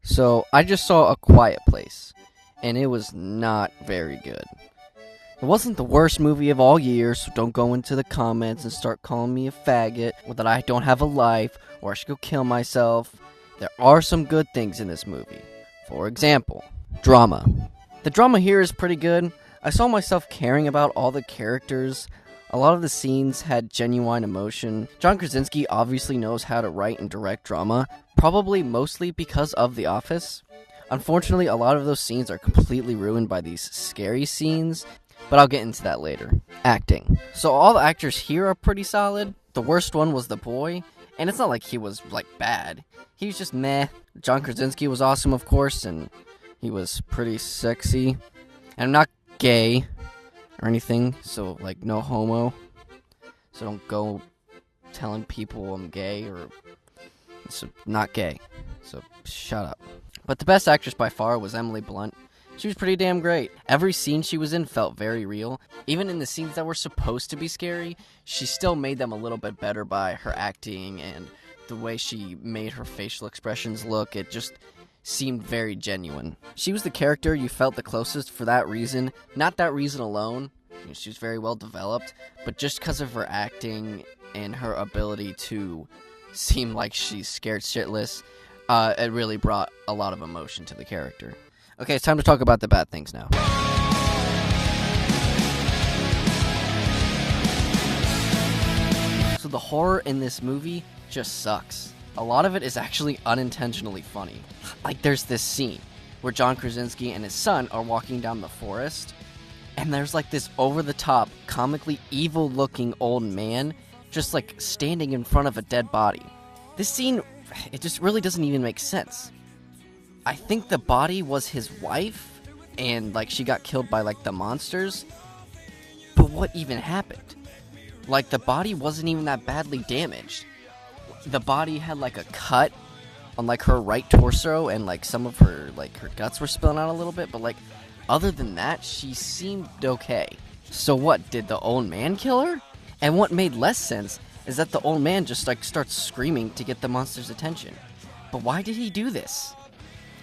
So, I just saw A Quiet Place, and it was not very good. It wasn't the worst movie of all years, so don't go into the comments and start calling me a faggot, or that I don't have a life, or I should go kill myself. There are some good things in this movie. For example, drama. The drama here is pretty good. I saw myself caring about all the characters. A lot of the scenes had genuine emotion. John Krasinski obviously knows how to write and direct drama, probably mostly because of The Office. Unfortunately, a lot of those scenes are completely ruined by these scary scenes, but I'll get into that later. Acting. So all the actors here are pretty solid. The worst one was the boy, and it's not like he was, bad. He was just meh. John Krasinski was awesome, of course, and he was pretty sexy. And I'm not gay or anything, so, no homo. So don't go telling people I'm gay, or it's not gay. So shut up. But the best actress by far was Emily Blunt. She was pretty damn great. Every scene she was in felt very real. Even in the scenes that were supposed to be scary, she still made them a little bit better by her acting and the way she made her facial expressions look. It just seemed very genuine. She was the character you felt the closest for that reason. Not that reason alone. She was very well developed, but just because of her acting and her ability to seem like she's scared shitless, it really brought a lot of emotion to the character. Okay, it's time to talk about the bad things now. So the horror in this movie just sucks. A lot of it is actually unintentionally funny. There's this scene where John Krasinski and his son are walking down the forest, and there's this over-the-top, comically evil-looking old man just standing in front of a dead body. This scene, it just really doesn't even make sense. I think the body was his wife, and she got killed by the monsters. But what even happened? The body wasn't even that badly damaged. The body had a cut on her right torso, and some of her her guts were spilling out a little bit, but other than that, she seemed okay. So what, did the old man kill her? And what made less sense is that the old man just starts screaming to get the monster's attention. But why did he do this?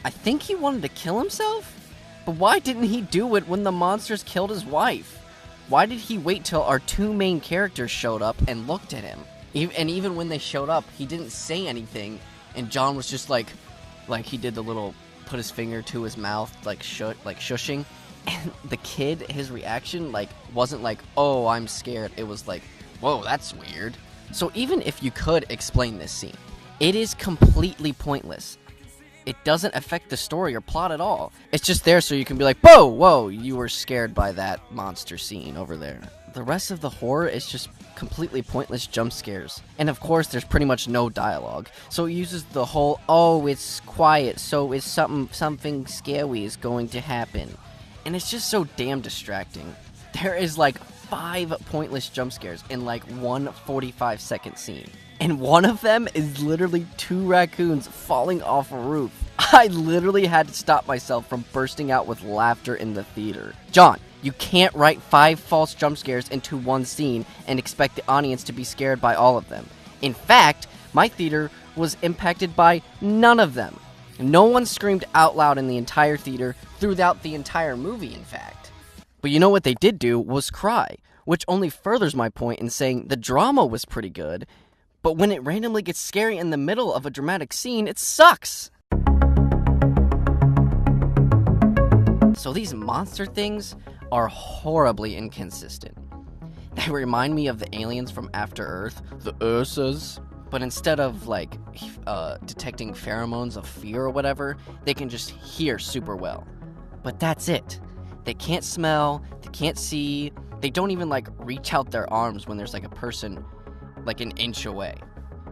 I think he wanted to kill himself? But why didn't he do it when the monsters killed his wife? Why did he wait till our two main characters showed up and looked at him? And even when they showed up, he didn't say anything, and John was just he did the little put his finger to his mouth, shushing. And the kid, his reaction, wasn't oh, I'm scared. It was whoa, that's weird. So even if you could explain this scene, it is completely pointless. It doesn't affect the story or plot at all. It's just there so you can be whoa, you were scared by that monster scene over there. The rest of the horror is just completely pointless jump scares. And of course, there's pretty much no dialogue. So it uses the whole, oh, it's quiet, so it's something scary is going to happen. And it's just so damn distracting. There is 5 pointless jump scares in one 45-second scene. And one of them is literally 2 raccoons falling off a roof. I literally had to stop myself from bursting out with laughter in the theater. John, you can't write 5 false jump scares into one scene and expect the audience to be scared by all of them. In fact, my theater was impacted by none of them. No one screamed out loud in the entire theater throughout the entire movie, in fact. But you know what they did do was cry, which only furthers my point in saying the drama was pretty good, but when it randomly gets scary in the middle of a dramatic scene, it sucks. So these monster things are horribly inconsistent. They remind me of the aliens from After Earth, the Ursas. But instead of, detecting pheromones of fear or whatever, they can just hear super well. But that's it. They can't smell, they can't see, they don't even, reach out their arms when there's, a person, an inch away.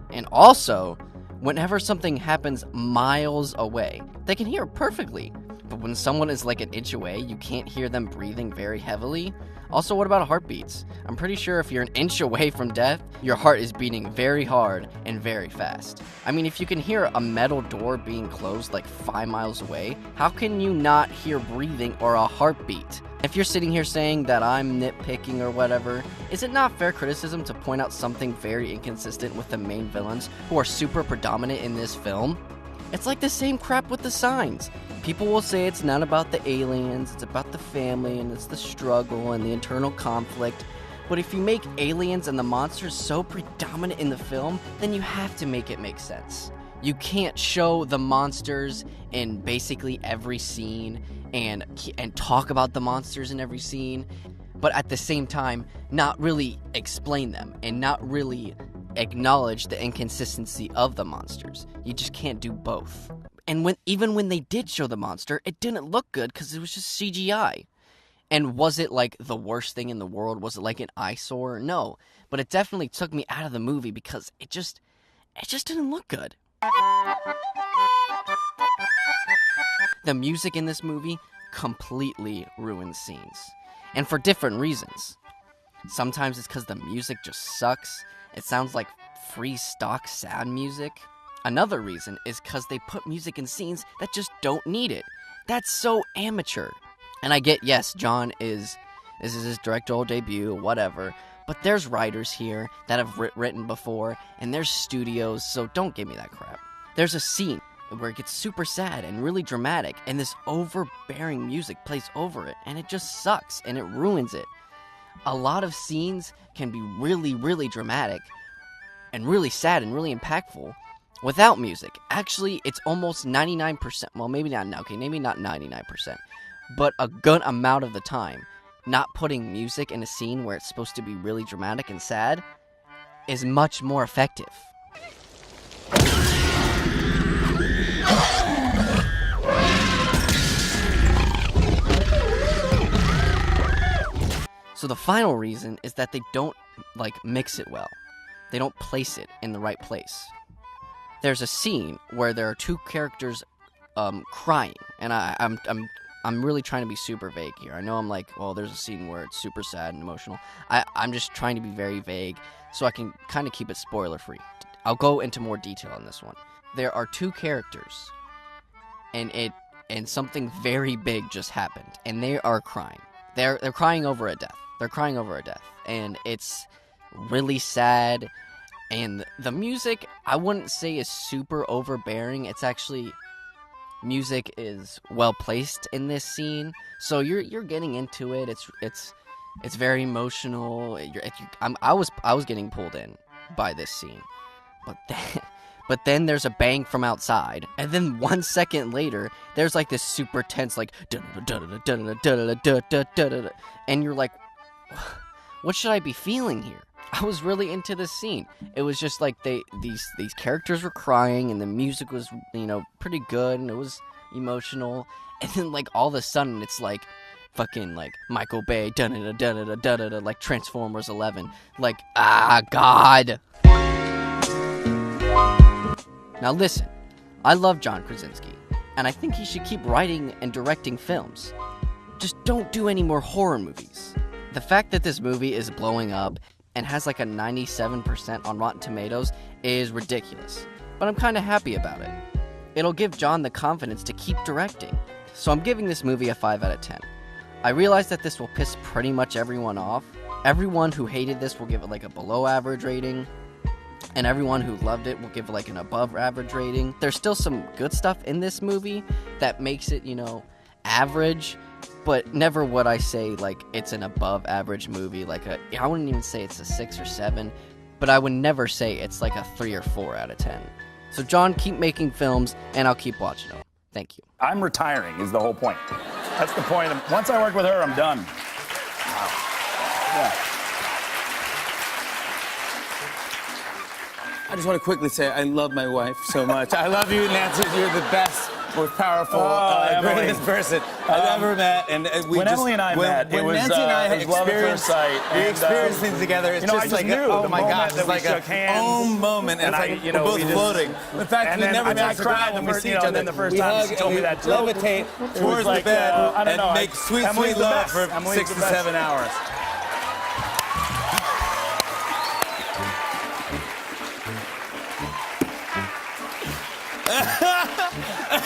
And also, whenever something happens miles away, they can hear it perfectly. But when someone is, an inch away, you can't hear them breathing very heavily. Also, what about heartbeats? I'm pretty sure if you're an inch away from death, your heart is beating very hard and very fast. I mean, if you can hear a metal door being closed 5 miles away, how can you not hear breathing or a heartbeat? If you're sitting here saying that I'm nitpicking or whatever, is it not fair criticism to point out something very inconsistent with the main villains who are super predominant in this film? It's like the same crap with the signs. People will say it's not about the aliens, it's about the family, and it's the struggle and the internal conflict. But if you make aliens and the monsters so predominant in the film, then you have to make it make sense. You can't show the monsters in basically every scene and talk about the monsters in every scene, but at the same time, not really explain them and not really acknowledge the inconsistency of the monsters. You just can't do both. And even when they did show the monster, it didn't look good because it was just CGI. And was it like the worst thing in the world? Was it like an eyesore? No. But it definitely took me out of the movie because it just didn't look good. The music in this movie completely ruins scenes. And for different reasons. Sometimes it's because the music just sucks. It sounds like free stock sad music. Another reason is because they put music in scenes that just don't need it. That's so amateur. And I get, yes, this is his directorial debut, whatever, but there's writers here that have written before, and there's studios, so don't give me that crap. There's a scene where it gets super sad and really dramatic, and this overbearing music plays over it, and it just sucks, and it ruins it. A lot of scenes can be really, really dramatic, and really sad and really impactful, without music. Actually, it's almost 99%, well, maybe not 99%. But a good amount of the time, not putting music in a scene where it's supposed to be really dramatic and sad is much more effective. So the final reason is that they don't, mix it well. They don't place it in the right place. There's a scene where there are two characters crying, and I'm really trying to be super vague here. I know I'm like, well, there's a scene where it's super sad and emotional. I'm just trying to be very vague so I can kind of keep it spoiler-free. I'll go into more detail on this one. There are two characters, and something very big just happened, and they are crying. They're crying over a death. They're crying over a death, and it's really sad, and the music, I wouldn't say is super overbearing. It's actually... music is well placed in this scene, so you're getting into it. It's very emotional. I was getting pulled in by this scene, but then there's a bang from outside, and then 1 second later there's like this super tense and you're like, what should I be feeling here? I was really into this scene. It was just like these characters were crying, and the music was, pretty good, and it was emotional. And then all of a sudden, it's like fucking Michael Bay, like Transformers 11. God. Now listen, I love John Krasinski, and I think he should keep writing and directing films. Just don't do any more horror movies. The fact that this movie is blowing up and has a 97% on Rotten Tomatoes is ridiculous, but I'm kind of happy about it. It'll give John the confidence to keep directing, so I'm giving this movie a 5 out of 10. I realize that this will piss pretty much everyone off. Everyone who hated this will give it a below average rating, and everyone who loved it will give it an above average rating. There's still some good stuff in this movie that makes it, average, but never would I say it's an above average movie. I wouldn't even say it's a 6 or 7, but I would never say it's a 3 or 4 out of 10. So John, keep making films, and I'll keep watching them. Thank you. I'm retiring is the whole point. That's the point. Once I work with her, I'm done. Wow. Yeah. I just want to quickly say I love my wife so much. I love you, Nancy. You're the best, most powerful, greatest person I've ever met. And Emily and I met, when Nancy and I experienced things together, it's just oh my gosh, it's like a home moment. And we're both floating. In fact, we never miss a crowd when we see each other. The first time she told me that joke, levitate towards the bed and make sweet, sweet love for 6 to 7 hours.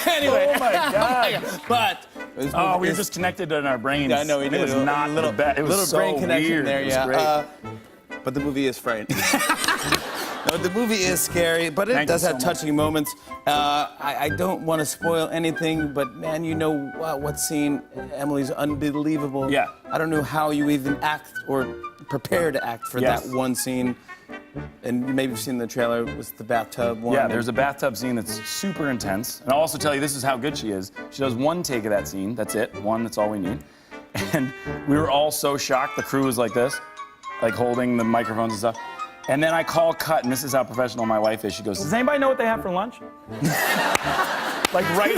Anyway. Oh my God. But we were just connected in our brains. Yeah, I know we did. It was not a little the best. It was little so brain connection weird. there. It was Yeah. great. But the movie is frightening. No, the movie is scary, but it does have touching moments. I don't want to spoil anything, but man, you know what scene? Emily's unbelievable. Yeah. I don't know how you even act or prepare to act for that one scene. And maybe you've seen the trailer, it was the bathtub one. Yeah, there's a bathtub scene that's super intense. And I'll also tell you, this is how good she is. She does one take of that scene, that's it. One, that's all we need. And we were all so shocked. The crew was like this, like holding the microphones and stuff. And then I call cut, and this is how professional my wife is. She goes, does anybody know what they have for lunch? Like right